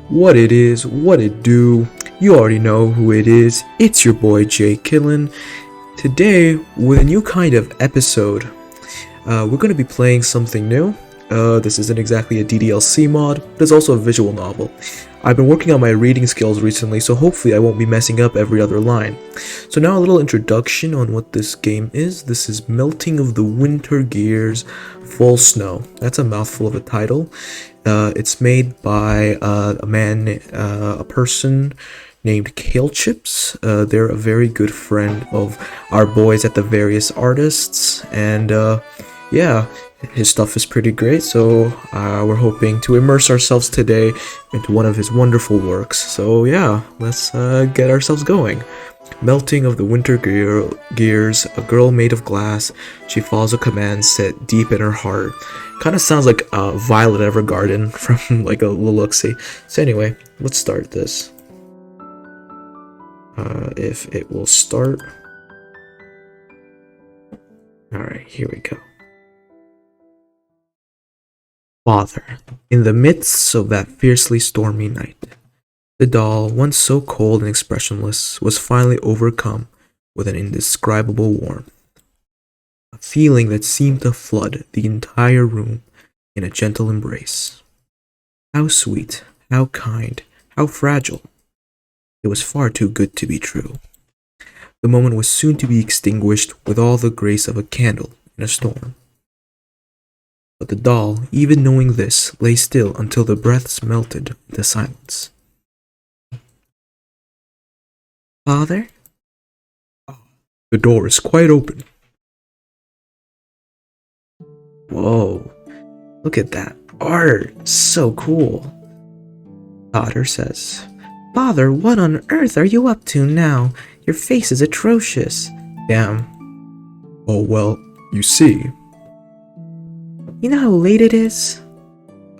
What it is, what it do, you already know who it is. It's your boy JQilin. Today, with a new kind of episode, we're going to be playing something new. This isn't exactly a DDLC mod, but it's also a visual novel. I've been working on my reading skills recently, so hopefully I won't be messing up every other line. So now a little introduction on what this game is. This is Melting of the Winter Gears Full Snow. That's a mouthful of a title. It's made by a person named Kale Chips. They're a very good friend of our boys at the various artists, and yeah, his stuff is pretty great, so we're hoping to immerse ourselves today into one of his wonderful works. So yeah, let's get ourselves going. Melting of the Winter Gears, a girl made of glass, she follows a command set deep in her heart. Kind of sounds like Violet Evergarden from like a look-see. So anyway, let's start this. If it will start. Alright, here we go. Father, in the midst of that fiercely stormy night, the doll, once so cold and expressionless, was finally overcome with an indescribable warmth. A feeling that seemed to flood the entire room in a gentle embrace. How sweet, how kind, how fragile. It was far too good to be true. The moment was soon to be extinguished with all the grace of a candle in a storm. But the doll, even knowing this, lay still until the breaths melted into silence. Father? The door is quite open. Whoa, look at that art, so cool. Daughter says, Father, what on earth are you up to now? Your face is atrocious. Damn. Oh well, you see. You know how late it is?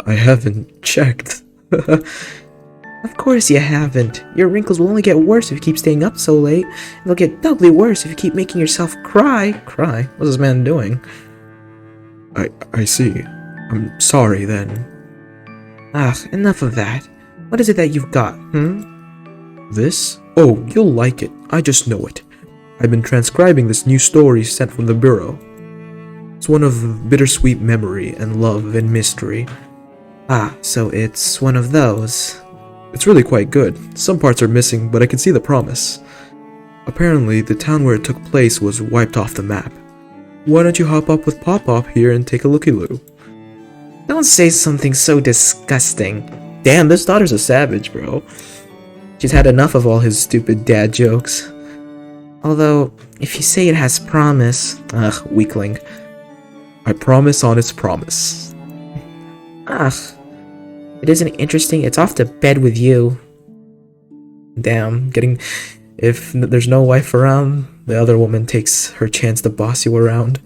I haven't checked. Of course you haven't. Your wrinkles will only get worse if you keep staying up so late. They'll get doubly worse if you keep making yourself cry. Cry? What's this man doing? I see. I'm sorry then. Enough of that. What is it that you've got, This? Oh, you'll like it. I just know it. I've been transcribing this new story sent from the bureau. It's one of bittersweet memory and love and mystery. So it's one of those. It's really quite good. Some parts are missing, but I can see the promise. Apparently, the town where it took place was wiped off the map. Why don't you hop up with Pop-Pop here and take a looky-loo? Don't say something so disgusting. Damn, this daughter's a savage, bro. She's had enough of all his stupid dad jokes. Although, if you say it has promise... weakling. I promise on its promise. It isn't interesting. It's off to bed with you. Damn, if there's no wife around, the other woman takes her chance to boss you around.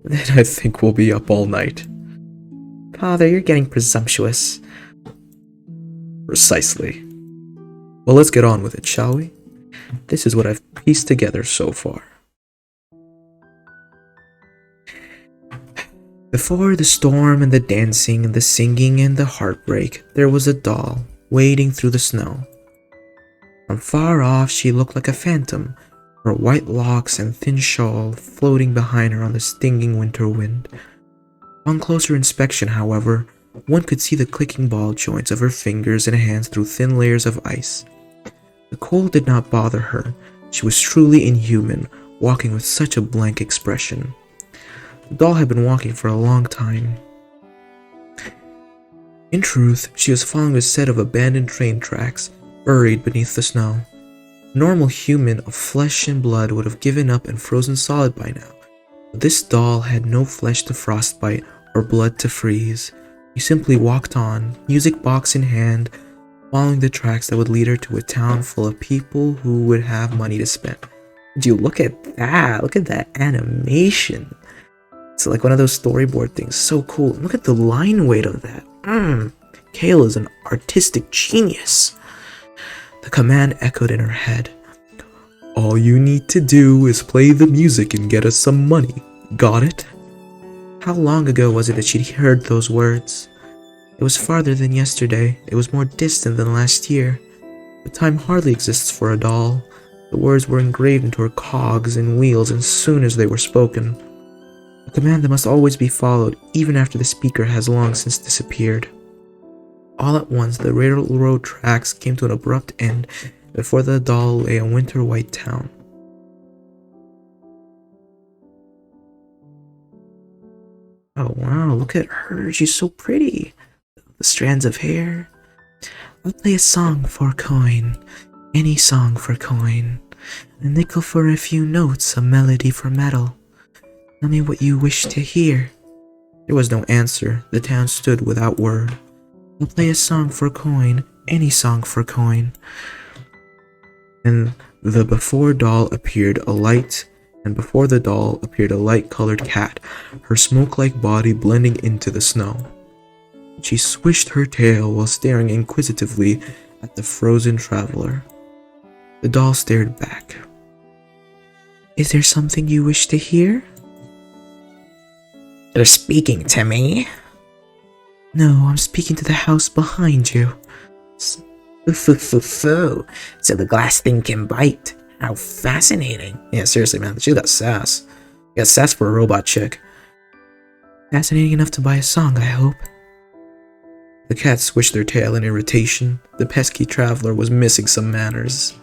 Then I think we'll be up all night. Father, you're getting presumptuous. Precisely. Well, let's get on with it, shall we? This is what I've pieced together so far. Before the storm and the dancing and the singing and the heartbreak, there was a doll wading through the snow. From far off, she looked like a phantom, her white locks and thin shawl floating behind her on the stinging winter wind. On closer inspection, however, one could see the clicking ball joints of her fingers and hands through thin layers of ice. The cold did not bother her. She was truly inhuman, walking with such a blank expression. The doll had been walking for a long time. In truth, she was following a set of abandoned train tracks, buried beneath the snow. A normal human of flesh and blood would have given up and frozen solid by now. But this doll had no flesh to frostbite or blood to freeze. She simply walked on, music box in hand, following the tracks that would lead her to a town full of people who would have money to spend. Dude, look at that. Look at that animation. It's like one of those storyboard things. So cool. Look at the line weight of that. Kale is an artistic genius. The command echoed in her head. All you need to do is play the music and get us some money. Got it? How long ago was it that she'd heard those words? It was farther than yesterday. It was more distant than last year. But time hardly exists for a doll. The words were engraved into her cogs and wheels as soon as they were spoken. A command that must always be followed, even after the speaker has long since disappeared. All at once, the railroad tracks came to an abrupt end. Before the doll lay a winter-white town. Oh wow, look at her, she's so pretty. The strands of hair. I'll play a song for a coin. Any song for a coin. A nickel for a few notes, a melody for metal. Tell me what you wish to hear. There was no answer. The town stood without word. I'll play a song for a coin. Any song for a coin. And before the doll appeared a light-colored cat, her smoke-like body blending into the snow. She swished her tail while staring inquisitively at the frozen traveler. The doll stared back. Is there something you wish to hear? You're speaking to me? No, I'm speaking to the house behind you. So the glass thing can bite. How fascinating. Yeah, seriously, man. She got sass. You got sass for a robot chick. Fascinating enough to buy a song, I hope. The cat swished their tail in irritation. The pesky traveler was missing some manners.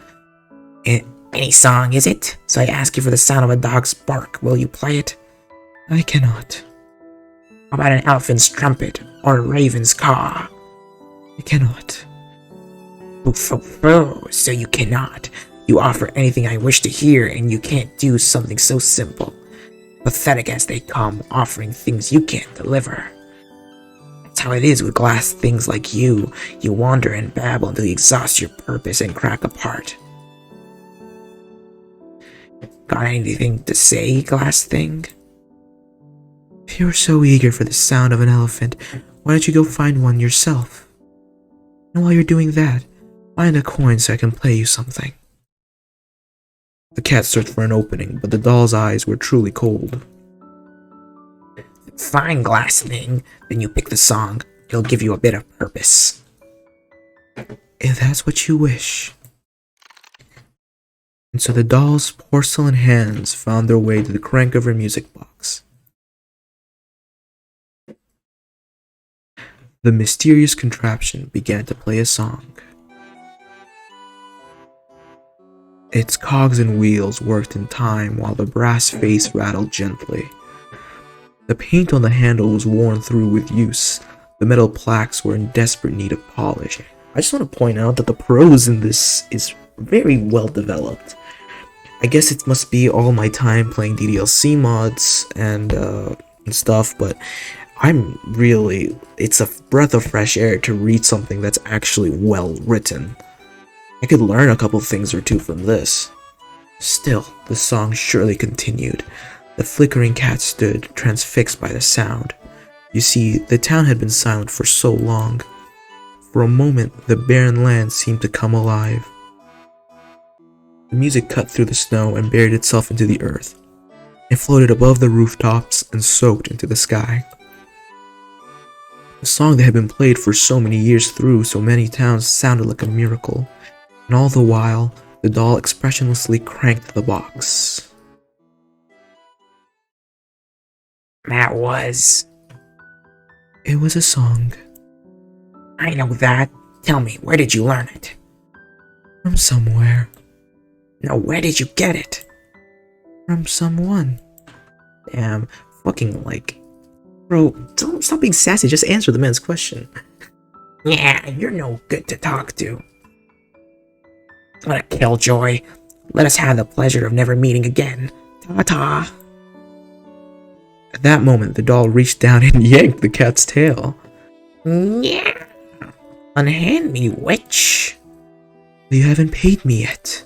Any song, is it? So I ask you for the sound of a dog's bark. Will you play it? I cannot. How about an elephant's trumpet or a raven's caw? I cannot. So you cannot. You offer anything I wish to hear, and you can't do something so simple. Pathetic as they come, offering things you can't deliver. That's how it is with glass things like you. You wander and babble until you exhaust your purpose and crack apart. Got anything to say, glass thing? If you're so eager for the sound of an elephant, why don't you go find one yourself? And while you're doing that, find a coin so I can play you something. The cat searched for an opening, but the doll's eyes were truly cold. Fine, glass thing. Then you pick the song. It'll give you a bit of purpose. If that's what you wish. And so the doll's porcelain hands found their way to the crank of her music box. The mysterious contraption began to play a song. Its cogs and wheels worked in time while the brass face rattled gently. The paint on the handle was worn through with use. The metal plaques were in desperate need of polish. I just want to point out that the prose in this is very well developed. I guess it must be all my time playing DDLC mods and stuff, but it's a breath of fresh air to read something that's actually well written. I could learn a couple things or two from this. Still, the song surely continued. The flickering cat stood, transfixed by the sound. You see, the town had been silent for so long. For a moment, the barren land seemed to come alive. The music cut through the snow and buried itself into the earth. It floated above the rooftops and soaked into the sky. The song that had been played for so many years through so many towns sounded like a miracle. And all the while, the doll expressionlessly cranked the box. That was... It was a song. I know that. Tell me, where did you learn it? From somewhere. No, where did you get it? From someone. Damn, fucking Bro, don't stop being sassy, just answer the man's question. Yeah, you're no good to talk to. What a killjoy. Let us have the pleasure of never meeting again. Ta-ta. At that moment, the doll reached down and yanked the cat's tail. Yeah. Unhand me, witch. You haven't paid me yet.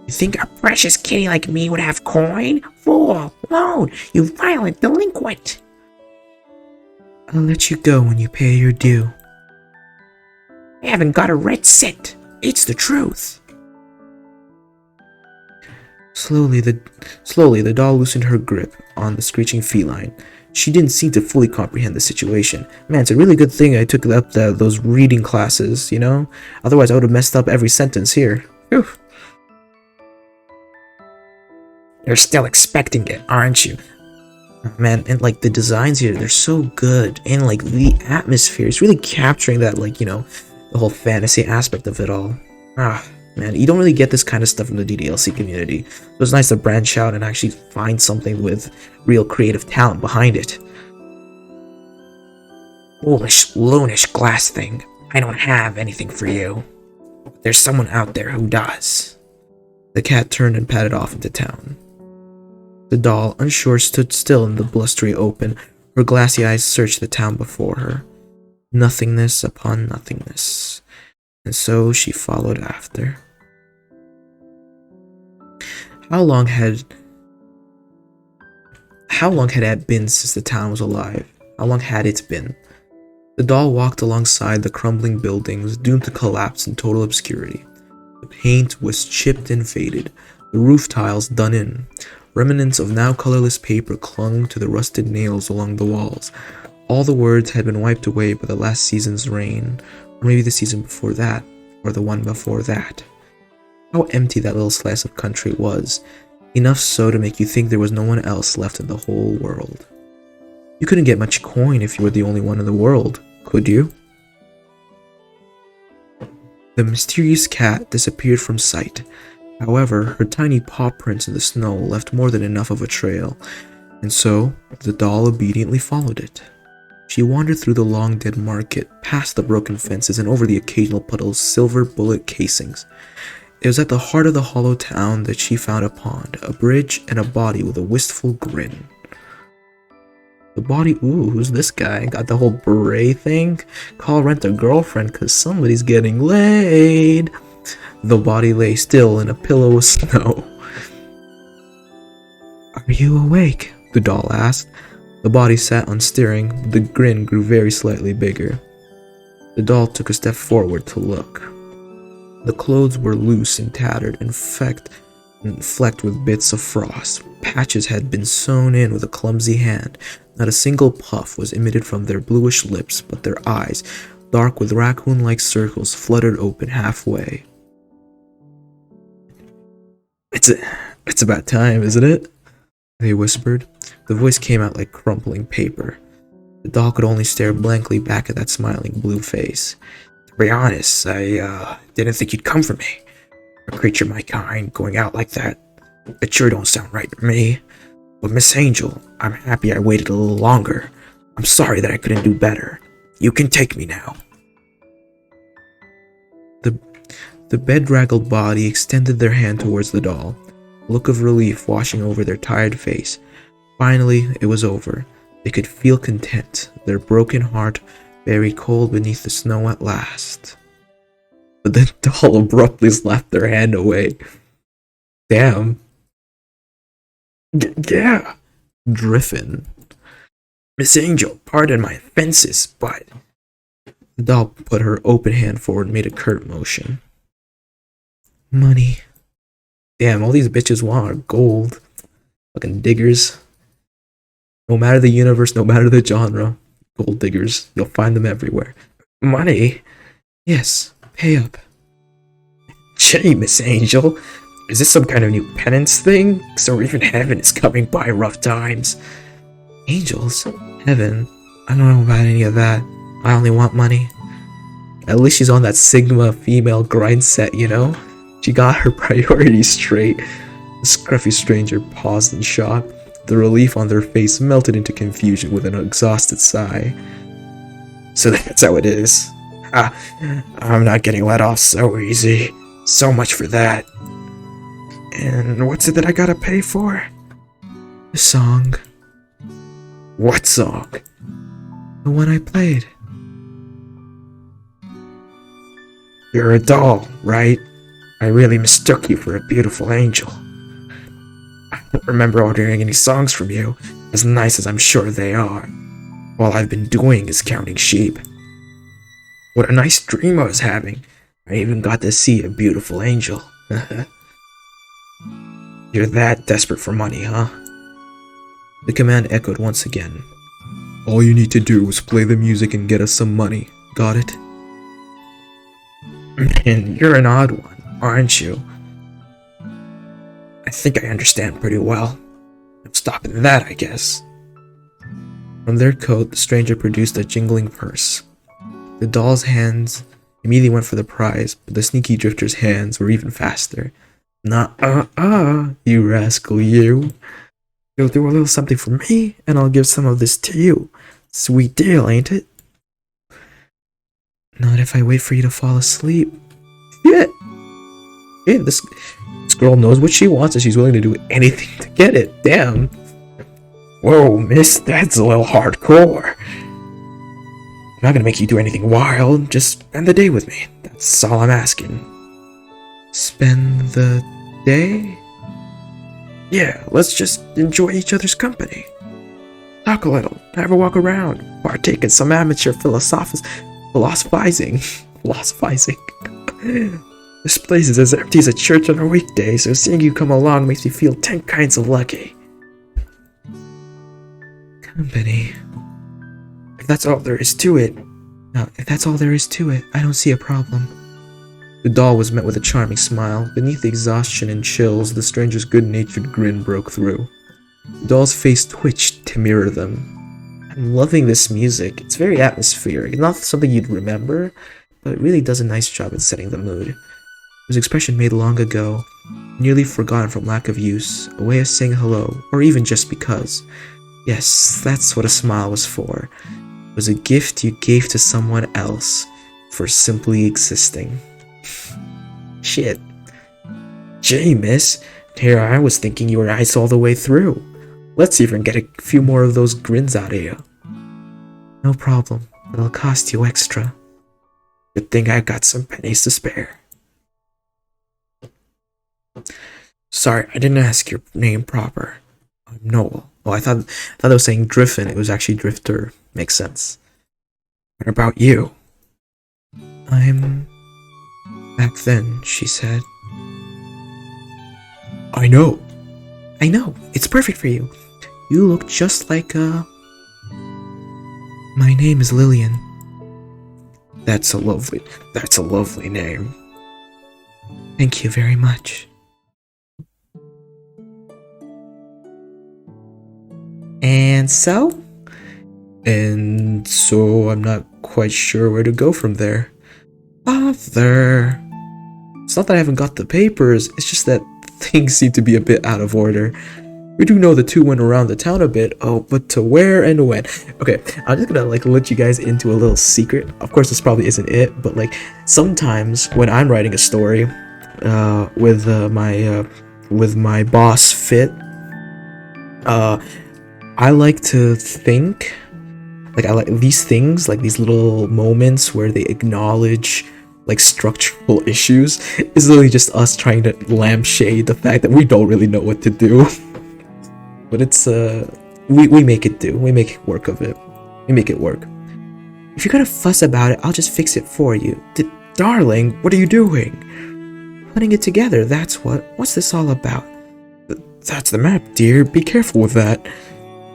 You think a precious kitty like me would have coin? Fool! Loan! You violent delinquent! I'll let you go when you pay your due. I haven't got a red cent. It's the truth. Slowly, the doll loosened her grip on the screeching feline. She didn't seem to fully comprehend the situation. Man, it's a really good thing I took up those reading classes, you know? Otherwise, I would have messed up every sentence here. Whew. You're still expecting it, aren't you? Man, and like the designs here, they're so good, and like the atmosphere is really capturing that, like, you know, the whole fantasy aspect of it all. Man, you don't really get this kind of stuff in the DDLC community. So it's nice to branch out and actually find something with real creative talent behind it. Foolish, loonish glass thing. I don't have anything for you. There's someone out there who does. The cat turned and padded off into town. The doll, unsure, stood still in the blustery open. Her glassy eyes searched the town before her. Nothingness upon nothingness. And so she followed after. How long had it been since the town was alive? How long had it been? The doll walked alongside the crumbling buildings, doomed to collapse in total obscurity. The paint was chipped and faded, the roof tiles done in. Remnants of now colorless paper clung to the rusted nails along the walls. All the words had been wiped away by the last season's rain, or maybe the season before that, or the one before that. How empty that little slice of country was, enough so to make you think there was no one else left in the whole world. You couldn't get much coin if you were the only one in the world, could you? The mysterious cat disappeared from sight. However, her tiny paw prints in the snow left more than enough of a trail, and so the doll obediently followed it. She wandered through the long dead market, past the broken fences and over the occasional puddles of silver bullet casings. It was at the heart of the hollow town that she found a pond, a bridge, and a body with a wistful grin. The body, ooh, who's this guy? Got the whole beret thing? Call rent a girlfriend cause somebody's getting laid. The body lay still in a pillow of snow. Are you awake? The doll asked. The body sat unsteering, but the grin grew very slightly bigger. The doll took a step forward to look. The clothes were loose and tattered and flecked with bits of frost. Patches had been sewn in with a clumsy hand. Not a single puff was emitted from their bluish lips, but their eyes, dark with raccoon-like circles, fluttered open halfway. It's about time, isn't it? They whispered. The voice came out like crumpling paper. The doll could only stare blankly back at that smiling blue face. To be honest, I didn't think you'd come for me. A creature my kind going out like that. It sure don't sound right to me. But Miss Angel, I'm happy I waited a little longer. I'm sorry that I couldn't do better. You can take me now. The bedraggled body extended their hand towards the doll, a look of relief washing over their tired face. Finally, it was over. They could feel content, their broken heart buried cold beneath the snow at last. But the doll abruptly slapped their hand away. Damn. Yeah. Driffin. Miss Angel, pardon my offenses, but... The doll put her open hand forward and made a curt motion. Money. Damn, all these bitches want are gold. Fucking diggers. No matter the universe, no matter the genre, gold diggers, you'll find them everywhere. Money? Yes, pay up. Gee, Miss Angel, is this some kind of new penance thing? So even heaven is coming by rough times. Angels? Heaven? I don't know about any of that. I only want money. At least she's on that Sigma female grind set, you know? She got her priorities straight. The scruffy stranger paused in shock. The relief on their face melted into confusion with an exhausted sigh. So that's how it is. I'm not getting let off so easy. So much for that. And what's it that I gotta pay for? The song. What song? The one I played. You're a doll, right? I really mistook you for a beautiful angel. I don't remember ordering any songs from you, as nice as I'm sure they are. All I've been doing is counting sheep. What a nice dream I was having. I even got to see a beautiful angel. You're that desperate for money, huh? The command echoed once again. All you need to do is play the music and get us some money. Got it? And you're an odd one, aren't you? I think I understand pretty well. I'm stopping that, I guess. From their coat, the stranger produced a jingling purse. The doll's hands immediately went for the prize, but the sneaky drifter's hands were even faster. You rascal, you. You'll do a little something for me, and I'll give some of this to you. Sweet deal, ain't it? Not if I wait for you to fall asleep. Yeah, this girl knows what she wants, and she's willing to do anything to get it. Damn. Whoa, miss, that's a little hardcore. I'm not gonna make you do anything wild. Just spend the day with me. That's all I'm asking. Spend the day? Yeah, let's just enjoy each other's company. Talk a little, have a walk around, partake in some amateur philosophizing. This place is as empty as a church on a weekday, so seeing you come along makes me feel 10 kinds of lucky. Company. If that's all there is to it, I don't see a problem. The doll was met with a charming smile. Beneath the exhaustion and chills, the stranger's good-natured grin broke through. The doll's face twitched to mirror them. I'm loving this music. It's very atmospheric. Not something you'd remember, but it really does a nice job at setting the mood. It was an expression made long ago, nearly forgotten from lack of use, a way of saying hello, or even just because. Yes, that's what a smile was for. It was a gift you gave to someone else for simply existing. Shit. Gee, miss, here I was thinking you were nice all the way through. Let's even get a few more of those grins out of you. No problem, it'll cost you extra. Good thing I got some pennies to spare. Sorry, I didn't ask your name proper. I'm Noel. Oh, I thought I was saying Driffin. It was actually Drifter. Makes sense. What about you? I'm... Back then, she said. I know. It's perfect for you. You look just like, My name is Lillian. That's a lovely name. Thank you very much. And so I'm not quite sure where to go from there. Father. It's not that I haven't got the papers, it's just that things seem to be a bit out of order. We do know the two went around the town a bit, but to where and when? Okay, I'm just gonna let you guys into a little secret. Of course, this probably isn't it, but sometimes when I'm writing a story, with my boss Fit, I like to think, I like these things, these little moments where they acknowledge structural issues, is literally just us trying to lampshade the fact that we don't really know what to do. But it's, we make it do. We make work of it. We make it work. If you're gonna fuss about it, I'll just fix it for you. Darling, what are you doing? Putting it together, that's what. What's this all about? That's the map, dear. Be careful with that.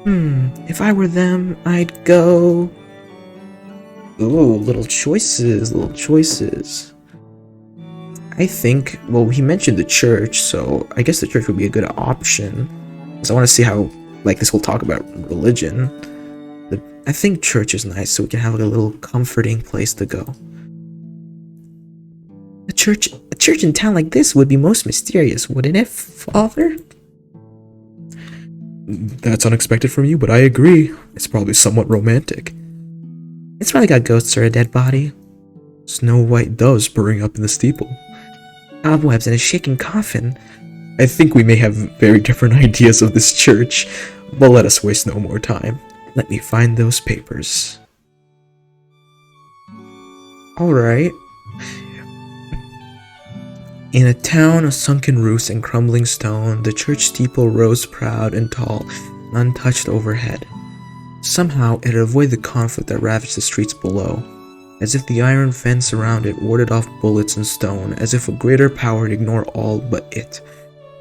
If I were them, I'd go... Ooh, little choices. I think, well, he mentioned the church, so I guess the church would be a good option. Because I want to see how, this whole talk about religion. I think church is nice, so we can have a little comforting place to go. A church in town like this would be most mysterious, wouldn't it, Father? That's unexpected from you, but I agree. It's probably somewhat romantic. It's probably got ghosts or a dead body. Snow white doves burrowing up in the steeple. Cobwebs and a shaking coffin. I think we may have very different ideas of this church, but let us waste no more time. Let me find those papers. Alright. In a town of sunken roofs and crumbling stone, the church steeple rose proud and tall, untouched overhead. Somehow, it avoided the conflict that ravaged the streets below, as if the iron fence around it warded off bullets and stone, as if a greater power would ignore all but it.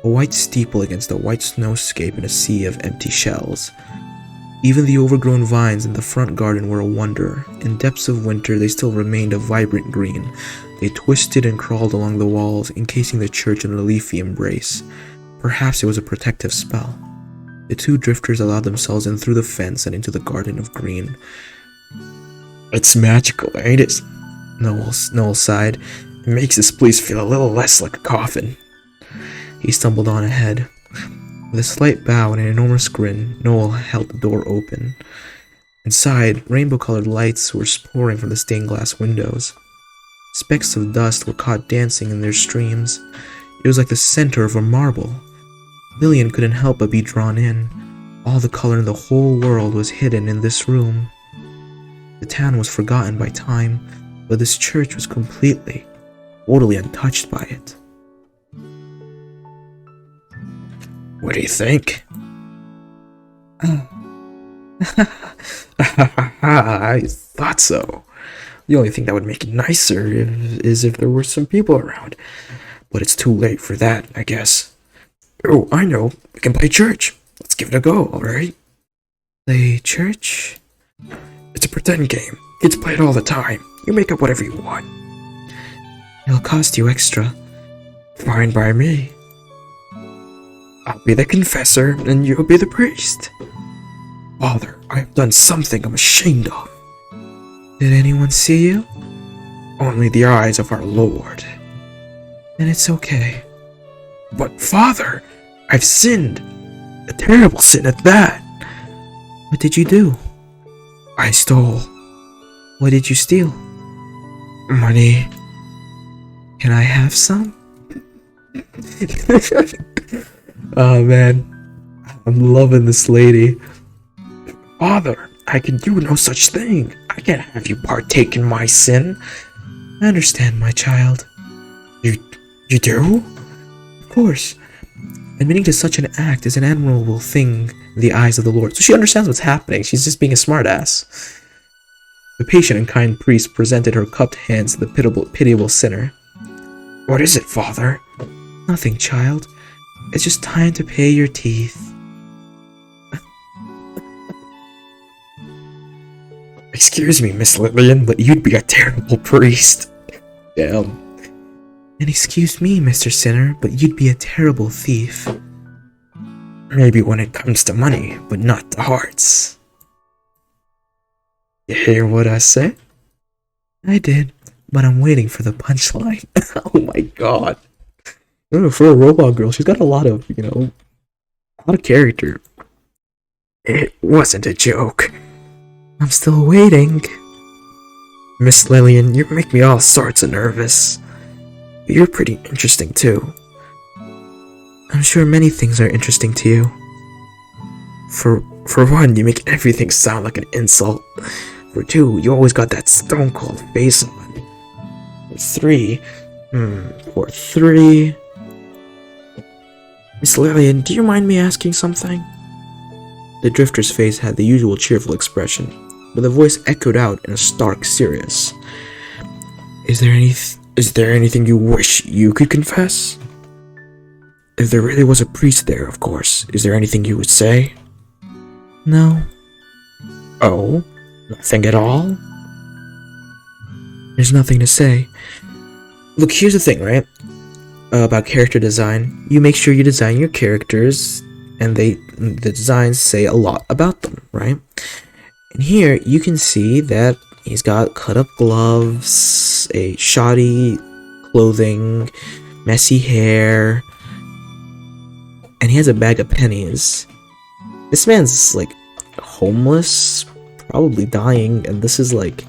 A white steeple against a white snowscape in a sea of empty shells. Even the overgrown vines in the front garden were a wonder. In depths of winter, they still remained a vibrant green. They twisted and crawled along the walls, encasing the church in a leafy embrace. Perhaps it was a protective spell. The two drifters allowed themselves in through the fence and into the garden of green. It's magical, ain't it? Noel sighed. It makes this place feel a little less like a coffin. He stumbled on ahead. With a slight bow and an enormous grin, Noel held the door open. Inside, rainbow-colored lights were pouring from the stained glass windows. Specks of dust were caught dancing in their streams. It was like the center of a marble. Lillian couldn't help but be drawn in. All the color in the whole world was hidden in this room. The town was forgotten by time, but this church was completely, totally untouched by it. What do you think? I thought so. The only thing that would make it nicer is if there were some people around. But it's too late for that, I guess. Oh, I know. We can play church. Let's give it a go, alright? Play church? It's a pretend game. Kids play it all the time. You make up whatever you want. It'll cost you extra. Fine by me. I'll be the confessor, and you'll be the priest. Father, I have done something I'm ashamed of. Did anyone see you? Only the eyes of our Lord. Then it's okay. But Father, I've sinned. A terrible sin at that. What did you do? I stole. What did you steal? Money. Can I have some? Oh man, I'm loving this lady. Father, I can do no such thing. I can't have you partake in my sin. I understand, my child. You do? Of course. Admitting to such an act is an admirable thing in the eyes of the Lord. So she understands what's happening. She's just being a smartass. The patient and kind priest presented her cupped hands to the pitiable sinner. What is it, Father? Nothing, child. It's just time to pay your teeth. Excuse me, Miss Lillian, but you'd be a terrible priest. Damn. And excuse me, Mr. Sinner, but you'd be a terrible thief. Maybe when it comes to money, but not to hearts. You hear what I say? I did, but I'm waiting for the punchline. Oh my god. For a robot girl, she's got a lot of, a lot of character. It wasn't a joke. I'm still waiting. Miss Lillian, you make me all sorts of nervous. You're pretty interesting too. I'm sure many things are interesting to you. For one, you make everything sound like an insult. For two, you always got that stone cold face on. For three... Miss Lillian, do you mind me asking something? The drifter's face had the usual cheerful expression, but the voice echoed out in a stark serious. Is there anything you wish you could confess? If there really was a priest there, of course, is there anything you would say? No. Oh? Nothing at all? There's nothing to say. Look, here's the thing, right? About character design. You make sure you design your characters, and the designs say a lot about them, right? And here, you can see that he's got cut-up gloves, a shoddy clothing, messy hair, and he has a bag of pennies. This man's, like, homeless, probably dying, and this is, like,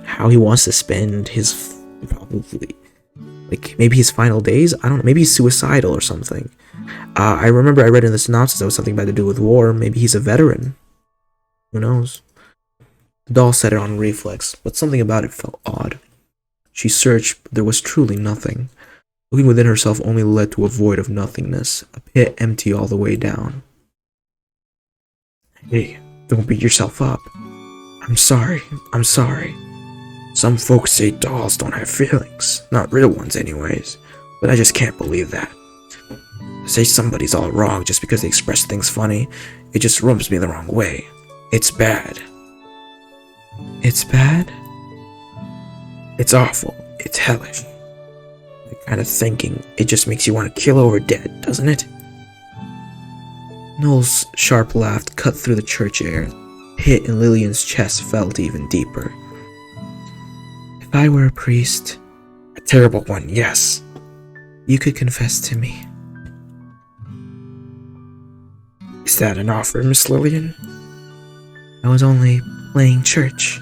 how he wants to spend his, probably, like, maybe his final days? I don't know, maybe he's suicidal or something. I remember I read in the synopsis that was something about to do with war. Maybe he's a veteran. Who knows? The doll said it on reflex, but something about it felt odd. She searched, but there was truly nothing. Looking within herself only led to a void of nothingness, a pit empty all the way down. Hey, don't beat yourself up. I'm sorry. Some folks say dolls don't have feelings. Not real ones anyways. But I just can't believe that. To say somebody's all wrong just because they express things funny It just rubs me the wrong way. It's bad. It's bad? It's awful. It's hellish. The kind of thinking, it just makes you want to kill over dead, doesn't it? Noel's sharp laugh cut through the church air. Hit in Lillian's chest felt even deeper. If I were a priest, a terrible one, yes, you could confess to me. Is that an offer, Miss Lillian? I was only playing church.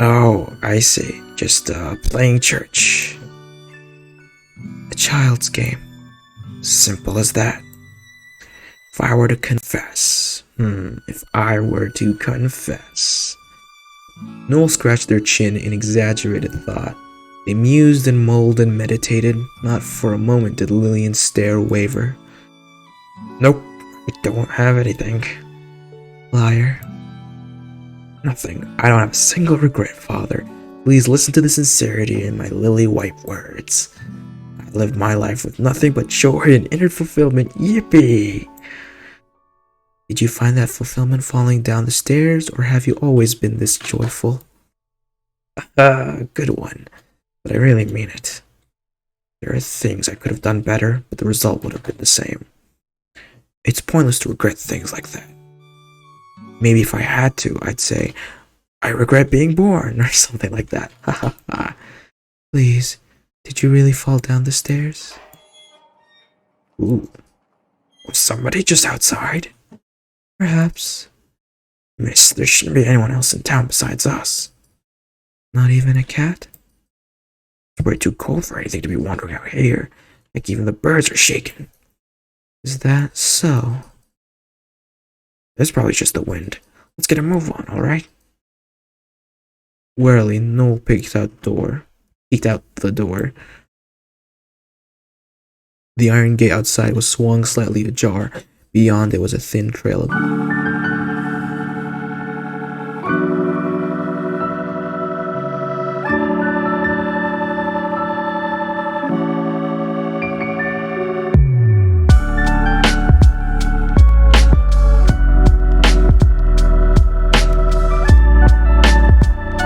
Oh, I see. Just, playing church. A child's game. Simple as that. If I were to confess. If I were to confess. Noel scratched their chin in exaggerated thought. They mused and mulled and meditated. Not for a moment did Lillian's stare waver. Nope, I don't have anything. Liar. Nothing. I don't have a single regret, Father. Please listen to the sincerity in my lily-white words. I lived my life with nothing but joy and inner fulfillment. Yippee! Did you find that fulfillment falling down the stairs, or have you always been this joyful? Good one. But I really mean it. There are things I could have done better, but the result would have been the same. It's pointless to regret things like that. Maybe if I had to, I'd say, I regret being born, or something like that. Ha ha ha. Please, did you really fall down the stairs? Ooh. Was somebody just outside? Perhaps. Miss, there shouldn't be anyone else in town besides us. Not even a cat? It's way too cold for anything to be wandering out here. Like even the birds are shaking. Is that so? It's probably just the wind. Let's get a move on, alright? Warily, Noel peeked out the door. The iron gate outside was swung slightly ajar. Beyond it was a thin trail of